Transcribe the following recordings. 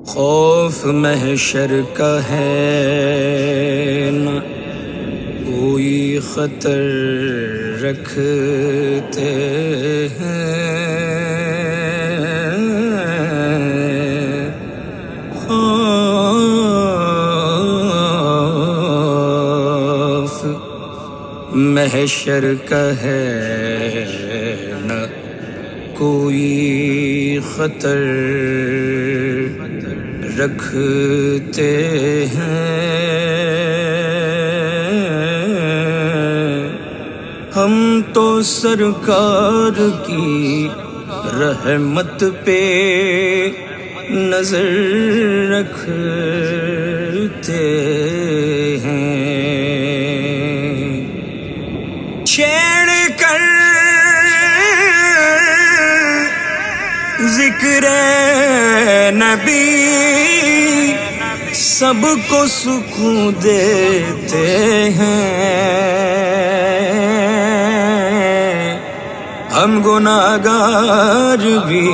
خوف محشر کا ہے نہ کوئی خطر رکھتے ہیں، خوف محشر کا ہے نہ کوئی خطر رکھتے ہیں، ہم تو سرکار کی رحمت پہ نظر رکھتے ہیں، چھیڑ کر ذکر نبی سب کو سکون دیتے ہیں، ہم گناہگار بھی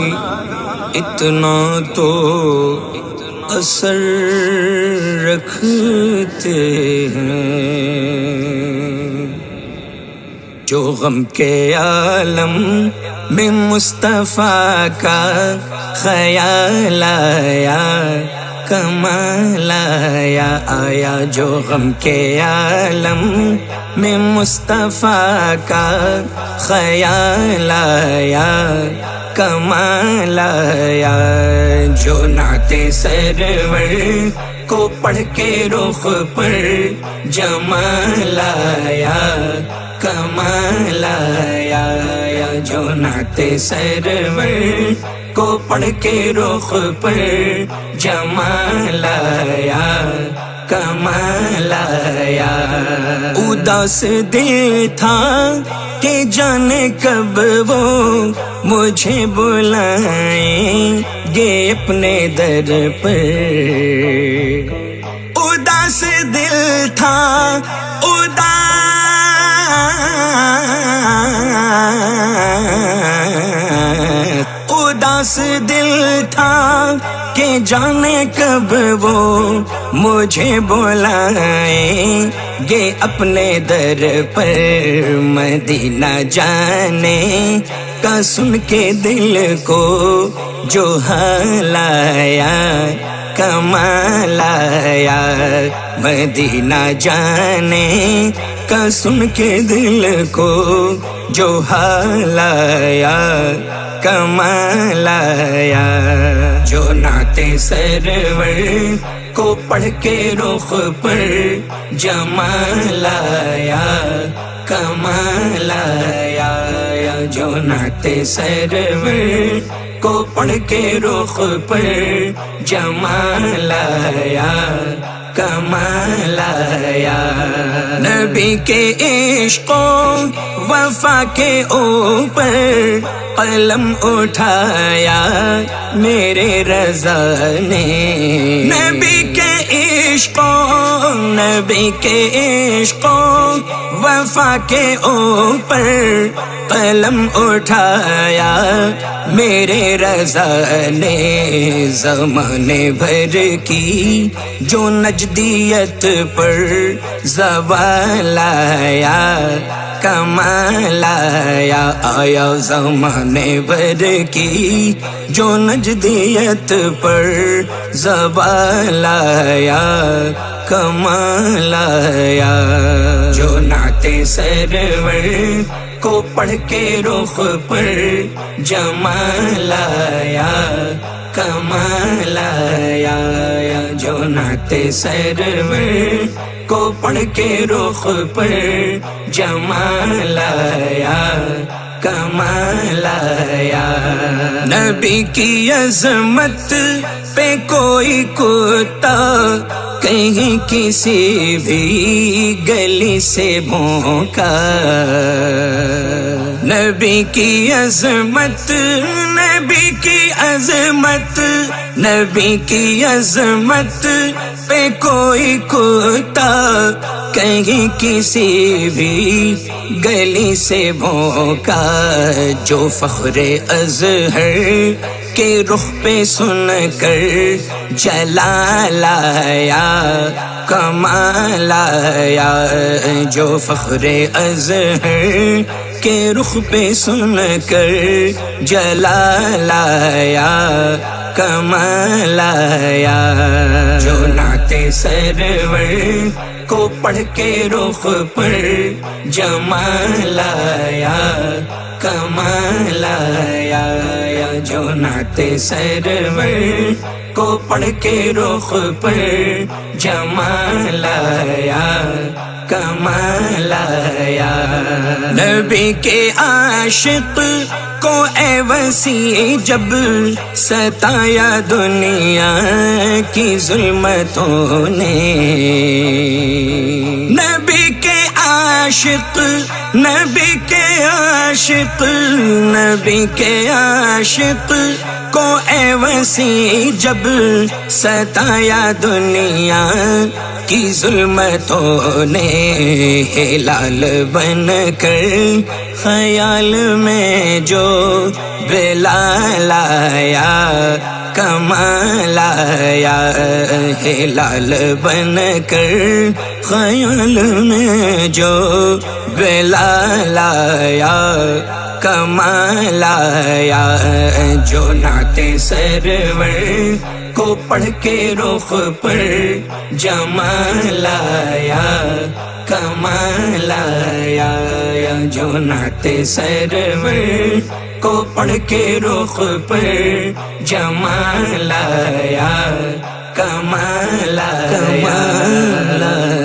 اتنا تو اثر رکھتے ہیں، جو غم کے عالم میں مصطفیٰ کا خیال آیا، کمال آیا، جو غم کے عالم میں مصطفیٰ کا خیال آیا، کمال آیا، جو نعت سرور کو پڑھ کے رخ پر جمال آیا، کمال آیا، جو نعت سرور کو پڑھ کے رخ پر جمال آیا، کمال آیا، اداس دل تھا کہ جانے کب وہ مجھے بلائیں گے اپنے در پر، اداس دل تھا، اداس دل تھا کہ جانے کب وہ مجھے بلائیں گے اپنے در پر، مدینہ جانے کا سن کے دل کو جو حال آیا، کمال آیا، مدینہ جانے کا سن کے دل کو جو حال آیا، کمال آیا، جو نعت سرور کو پڑھ کے رخ پر جمال آیا، کمال آیا، جو نعت سرور کو پڑھ کے رخ پر جمال آیا، کمال آیا، نبی کے عشق و وفا کے اوپر قلم اٹھایا میرے رضا نے، نبی کے عشق و وفا کے اوپر قلم اٹھایا میرے رضا نے، زمانے بھر کی جو نجدیت پر زوال آیا، کمال آیا، آیا، زمانے بھر کی جو نجدیت پر زوال آیا، کمال آیا، جو نعت سرور کو پڑھ کے رخ پر جمال آیا، کمال آیا، جو نعت سرور کو پڑھ کے رخ پر جمال آیا، کمال آیا، نبی کی عظمت پہ کوئی کتا کہیں کسی بھی گلی سے بھونکا، نبی کی عظمت، نبی کی عظمت، نبی کی عظمت پہ کوئی کتا کہیں کسی بھی گلی سے بھونکا، جو فخر ازہر کے رخ پہ سن کر جلال آیا کمال آیا جو فخر ازہر کے رخ پہ سن کر جلال آیا کمال آیا جو نعت سرور کو پڑھ کے رخ پر جمال آیا کمال آیا جو نعت سرور کو پڑھ کے رخ پر جمال آیا کمال آیا نبی کے عاشق کو اے وسیع جب ستایا دنیا کی ظلمتوں نے نبی کے عاشق نبی کے عاشق نبی کے عاشق کو اے وسیع جب ستایا دنیا کی ظلمتوں نے ہلال بن کر خیال میں جو بلال آیا کمال آیا ہلال بن کر خیال میں جو بلال آیا کمال آیا جو نعت سرور کو پڑھ کے رخ پر جمال آیا کمال آیا جو نعت سرور کو پڑھ کے رخ پر جمال آیا کمال آیا